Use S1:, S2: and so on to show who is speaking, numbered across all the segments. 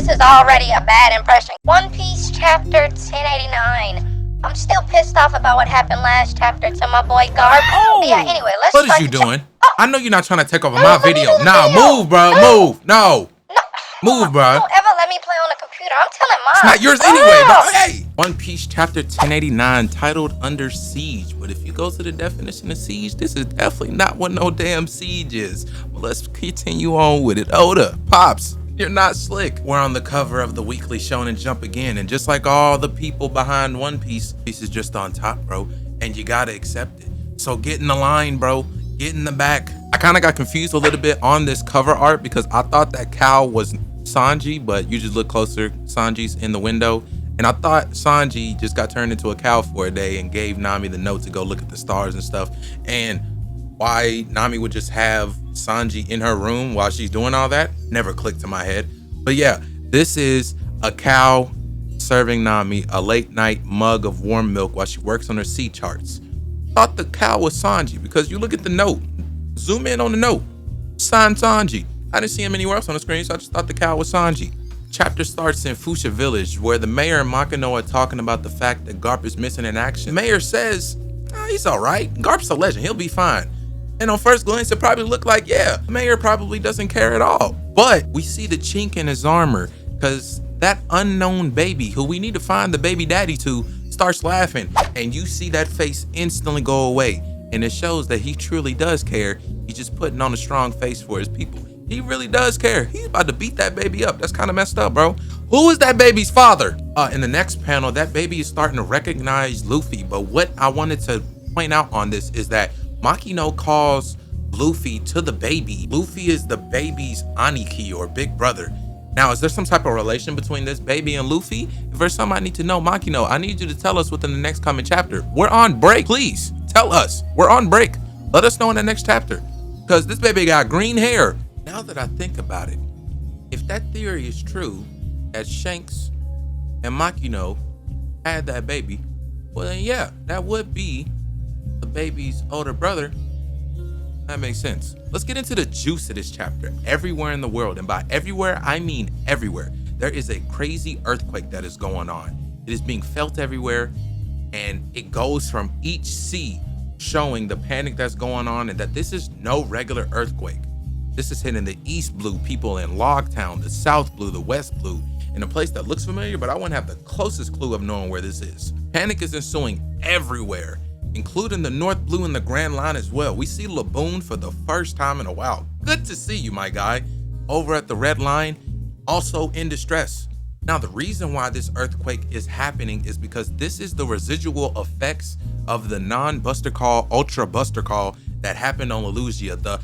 S1: this is already a bad impression. One Piece chapter 1089. I'm still pissed off about what happened last chapter to my boy Garp.
S2: Oh!
S1: Yeah, anyway, let's
S2: What
S1: start
S2: is you
S1: the
S2: doing? I know you're not trying to take over
S1: No,
S2: my
S1: let me
S2: video.
S1: do the
S2: Nah,
S1: video.
S2: move, bro.
S1: No.
S2: Move. No. Move, bro.
S1: Don't ever let me play on the computer. I'm telling Mom.
S2: It's not yours anyway, bro. Hey! One Piece chapter 1089 titled Under Siege. But if you go to the definition of siege, this is definitely not what no damn siege is. Well, let's continue on with it. Oda, Pops, you're not slick. We're on the cover of the Weekly Shonen Jump again. And just like all the people behind One Piece, Piece is just on top, bro. And you gotta accept it. So get in the line, bro. Get in the back. I kind of got confused a little bit on this cover art because I thought that cow was Sanji, but you just look closer, Sanji's in the window. And I thought Sanji just got turned into a cow for a day and gave Nami the note to go look at the stars and stuff. And why Nami would just have Sanji in her room while she's doing all that never clicked to my head. But yeah, this is a cow serving Nami a late night mug of warm milk while she works on her sea charts. Thought the cow was Sanji because you look at the note, zoom in on the note, signed Sanji. I didn't see him anywhere else on the screen, so I just thought the cow was Sanji. Chapter starts in Fuchsia Village, where the mayor and Makino are talking about the fact that Garp is missing in action. The mayor says, he's all right. Garp's a legend. He'll be fine. And on first glance, it probably looked like, yeah, the mayor probably doesn't care at all. But we see the chink in his armor because that unknown baby, who we need to find the baby daddy to, starts laughing. And you see that face instantly go away. And it shows that he truly does care. He's just putting on a strong face for his people. He really does care. He's about to beat that baby up. That's kind of messed up, bro. Who is that baby's father? In the next panel, that baby is starting to recognize Luffy. But what I wanted to point out on this is that Makino calls Luffy to the baby. Luffy is the baby's Aniki or big brother. Now, is there some type of relation between this baby and Luffy? If there's something I need to know, Makino, I need you to tell us within the next coming chapter. We're on break. Please tell us. We're on break. Let us know in the next chapter. Because this baby got green hair. Now that I think about it, if that theory is true, that Shanks and Makino had that baby, well then yeah, that would be the baby's older brother. That makes sense. Let's get into the juice of this chapter. Everywhere in the world, and by everywhere, I mean everywhere, there is a crazy earthquake that is going on. It is being felt everywhere, and it goes from each sea, showing the panic that's going on and that this is no regular earthquake. This is hitting the East Blue people in Logtown, the South Blue, the West Blue, in a place that looks familiar, but I wouldn't have the closest clue of knowing where this is. Panic is ensuing everywhere, including the North Blue and the Grand Line as well. We see Laboon for the first time in a while. Good to see you, my guy. Over at the Red Line, also in distress. Now, the reason why this earthquake is happening is because this is the residual effects of the non-Buster Call, Ultra Buster Call that happened on Lelougia, the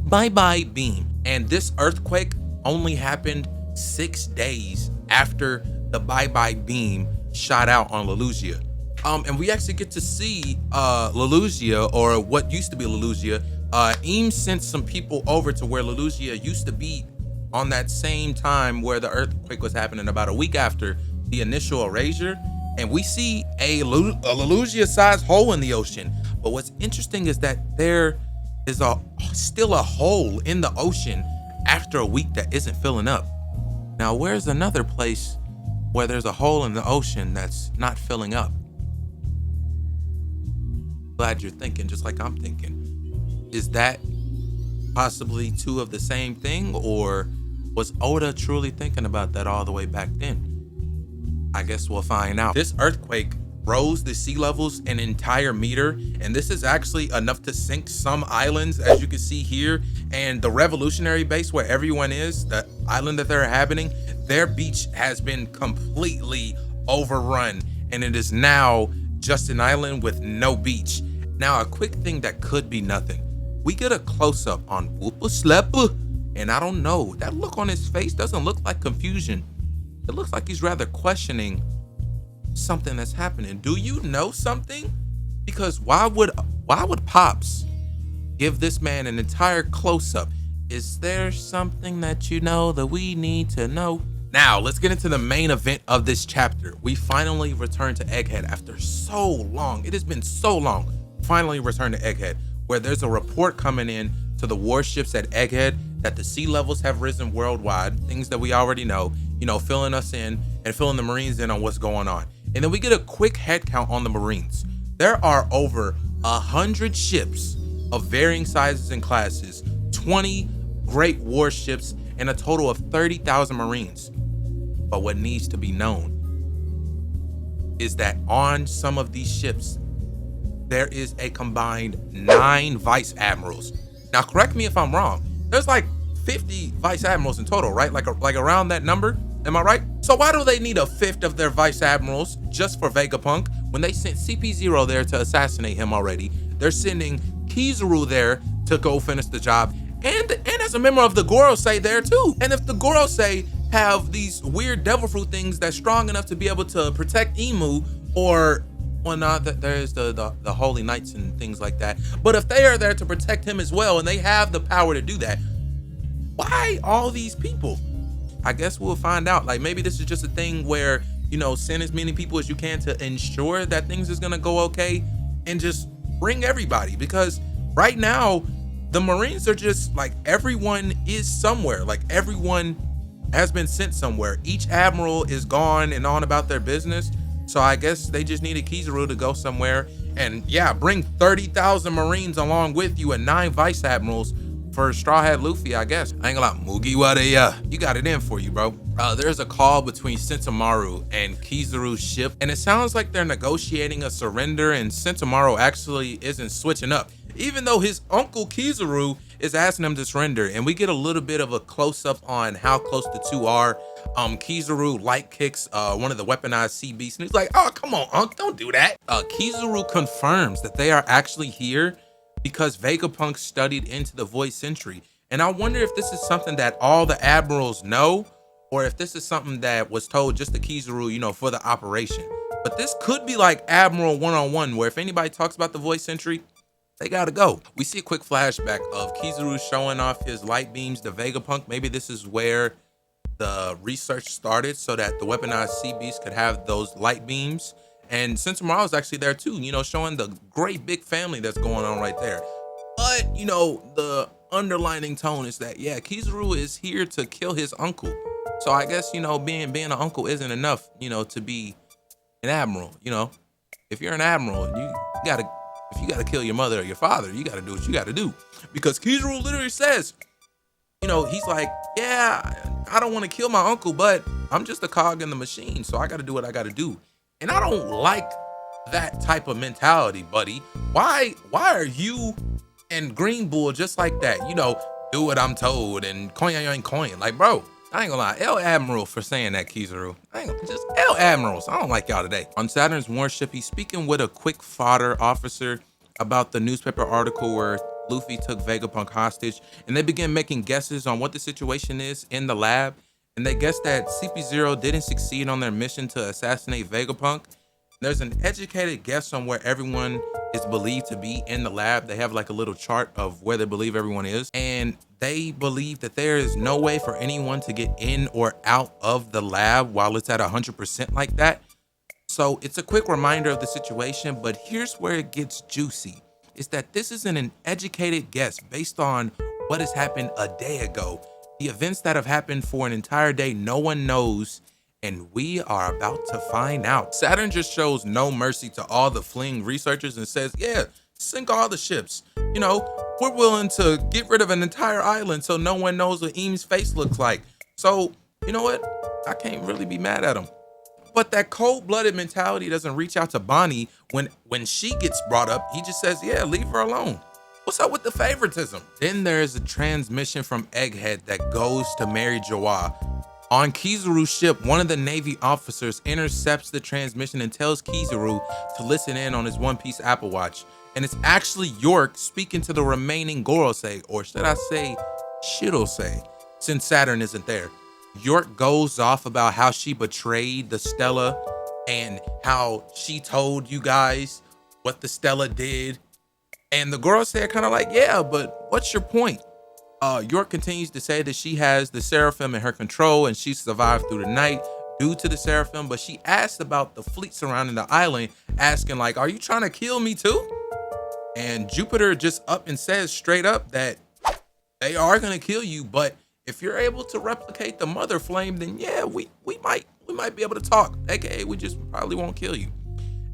S2: bye-bye beam. And this earthquake only happened 6 days after the bye-bye beam shot out on Lelougia. And we actually get to see Lelougia, or what used to be Lelougia. Eames sent some people over to where Lelougia used to be on that same time where the earthquake was happening, about a week after the initial erasure. And we see a Lelougia-sized hole in the ocean. But what's interesting is that there is still a hole in the ocean after a week that isn't filling up. Now, where's another place where there's a hole in the ocean that's not filling up? Glad you're thinking just like I'm thinking. Is that possibly two of the same thing, or was Oda truly thinking about that all the way back then? I guess we'll find out. This earthquake rose the sea levels an entire meter, and this is actually enough to sink some islands, as you can see here. And the revolutionary base where everyone is, the island that they're inhabiting, their beach has been completely overrun, and it is now just an island with no beach. Now, a quick thing that could be nothing. We get a close-up on Whoopa Sleppa, and I don't know, that look on his face doesn't look like confusion. It looks like he's rather questioning something that's happening. Do you know something? Because why would Pops give this man an entire close-up? Is there something that you know that we need to know? Now, let's get into the main event of this chapter. We finally return to Egghead after so long. It has been so long. Finally return to Egghead, where there's a report coming in to the warships at Egghead that the sea levels have risen worldwide, things that we already know, you know, filling us in and filling the Marines in on what's going on. And then we get a quick head count on the Marines. There are over 100 ships of varying sizes and classes, 20 great warships, and a total of 30,000 Marines. But what needs to be known is that on some of these ships, there is a combined 9 vice admirals. Now, correct me if I'm wrong. There's like 50 vice admirals in total, right? Like around that number. Am I right? So why do they need a fifth of their vice admirals just for Vegapunk when they sent CP0 there to assassinate him already? They're sending Kizaru there to go finish the job, and as a member of the Gorosei there too. And if the Gorosei have these weird devil fruit things that's strong enough to be able to protect Emu, or well, not that there's the holy knights and things like that, but if they are there to protect him as well and they have the power to do that, why all these people? I guess we'll find out. Like, maybe this is just a thing where, you know, send as many people as you can to ensure that things is gonna go okay, and just bring everybody, because right now the Marines are just like, everyone is somewhere. Like, everyone has been sent somewhere. Each admiral is gone and on about their business. So I guess they just needed Kizaru to go somewhere, and yeah, bring 30,000 Marines along with you and 9 vice admirals for Straw Hat Luffy, I guess. I ain't gonna lie, Mugiwara, you got it in for you, bro. There's a call between Sentomaru and Kizaru's ship, and it sounds like they're negotiating a surrender, and Sentomaru actually isn't switching up, even though his uncle Kizaru is asking him to surrender. And we get a little bit of a close-up on how close the two are. Kizaru light kicks one of the weaponized sea beasts, and he's like, oh, come on, Unc, don't do that. Kizaru confirms that they are actually here because Vegapunk studied into the Void Sentry. And I wonder if this is something that all the admirals know, or if this is something that was told just to Kizaru, you know, for the operation. But this could be like Admiral 1-on-1, where if anybody talks about the Void Sentry, they gotta go. We see a quick flashback of Kizaru showing off his light beams to Vegapunk. Maybe this is where the research started, so that the weaponized sea beast could have those light beams. And Sentomaru is actually there too, you know, showing the great big family that's going on right there. But, you know, the underlining tone is that, yeah, Kizaru is here to kill his uncle. So I guess, you know, being an uncle isn't enough, you know, to be an admiral. You know, if you're an admiral, if you gotta kill your mother or your father, you gotta do what you gotta do. Because Kizaru literally says, you know, he's like, yeah, I don't want to kill my uncle, but I'm just a cog in the machine, so I gotta do what I gotta do. And I don't like that type of mentality, buddy. Why are you and Green Bull just like that? You know, do what I'm told and coin ain't coin. Like, bro, I ain't gonna lie, L Admiral for saying that, Kizaru. Just L Admirals. I don't like y'all today. On Saturn's warship, he's speaking with a quick fodder officer about the newspaper article where Luffy took Vegapunk hostage, and they begin making guesses on what the situation is in the lab. And they guess that CP0 didn't succeed on their mission to assassinate Vegapunk. There's an educated guess on where everyone is believed to be in the lab. They have like a little chart of where they believe everyone is. And they believe that there is no way for anyone to get in or out of the lab while it's at 100% like that. So it's a quick reminder of the situation, but here's where it gets juicy. Is that this isn't an educated guess based on what has happened a day ago. The events that have happened for an entire day, no one knows, and we are about to find out. Saturn just shows no mercy to all the fleeing researchers and says, yeah, sink all the ships. You know, we're willing to get rid of an entire island so no one knows what Eam's face looks like. So, you know what? I can't really be mad at him. But that cold-blooded mentality doesn't reach out to Bonnie when she gets brought up. He just says, yeah, leave her alone. What's up with the favoritism? Then there's a transmission from Egghead that goes to Mary Joie. On Kizaru's ship, one of the Navy officers intercepts the transmission and tells Kizaru to listen in on his One Piece Apple Watch. And it's actually York speaking to the remaining Gorosei, or should I say Shirosei, since Saturn isn't there. York goes off about how she betrayed the Stella and how she told you guys what the Stella did. And the Gorosei are kind of like, yeah, but what's your point? York continues to say that she has the Seraphim in her control and she survived through the night due to the Seraphim, but she asked about the fleet surrounding the island, asking like, are you trying to kill me too? And Jupiter just up and says straight up that They are gonna kill you, but if you're able to replicate the mother flame, then yeah, we might be able to talk. AKA, we just probably won't kill you.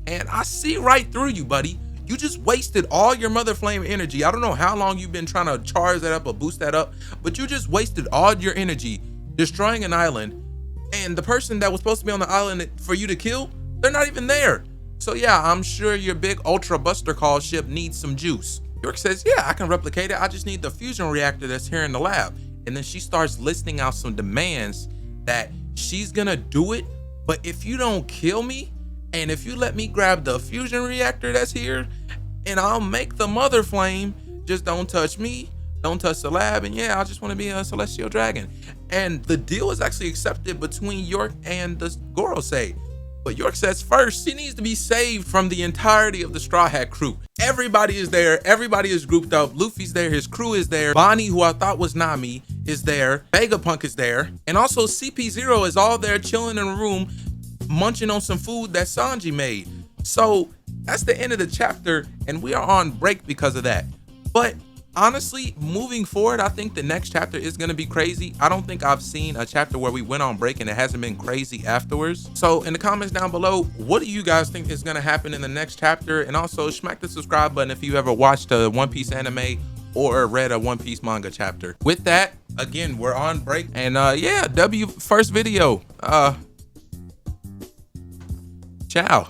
S2: And I see right through you, buddy. You just wasted all your mother flame energy. I don't know how long you've been trying to charge that up or boost that up, but you just wasted all your energy destroying an island. And the person that was supposed to be on the island for you to kill, they're not even there. So yeah, I'm sure your big Ultra Buster Call ship needs some juice. York says, yeah, I can replicate it. I just need the fusion reactor that's here in the lab. And then she starts listing out some demands that she's gonna do it, but if you don't kill me, and if you let me grab the fusion reactor that's here, and I'll make the mother flame, just don't touch me, don't touch the lab, and yeah, I just wanna be a celestial dragon. And the deal is actually accepted between York and the Gorosei. But York says first, she needs to be saved from the entirety of the Straw Hat crew. Everybody is there, everybody is grouped up. Luffy's there, his crew is there. Bonnie, who I thought was Nami, is there. Vegapunk is there. And also CP0 is all there chilling in a room, munching on some food that Sanji made. So that's the end of the chapter, and we are on break because of that. But honestly, moving forward, I think the next chapter is going to be crazy. I don't think I've seen a chapter where we went on break and it hasn't been crazy afterwards. So in the comments down below, what do you guys think is going to happen in the next chapter? And also smack the subscribe button if you ever watched a One Piece anime or read a One Piece manga chapter. With that, again, we're on break, and yeah, W first video. Ciao.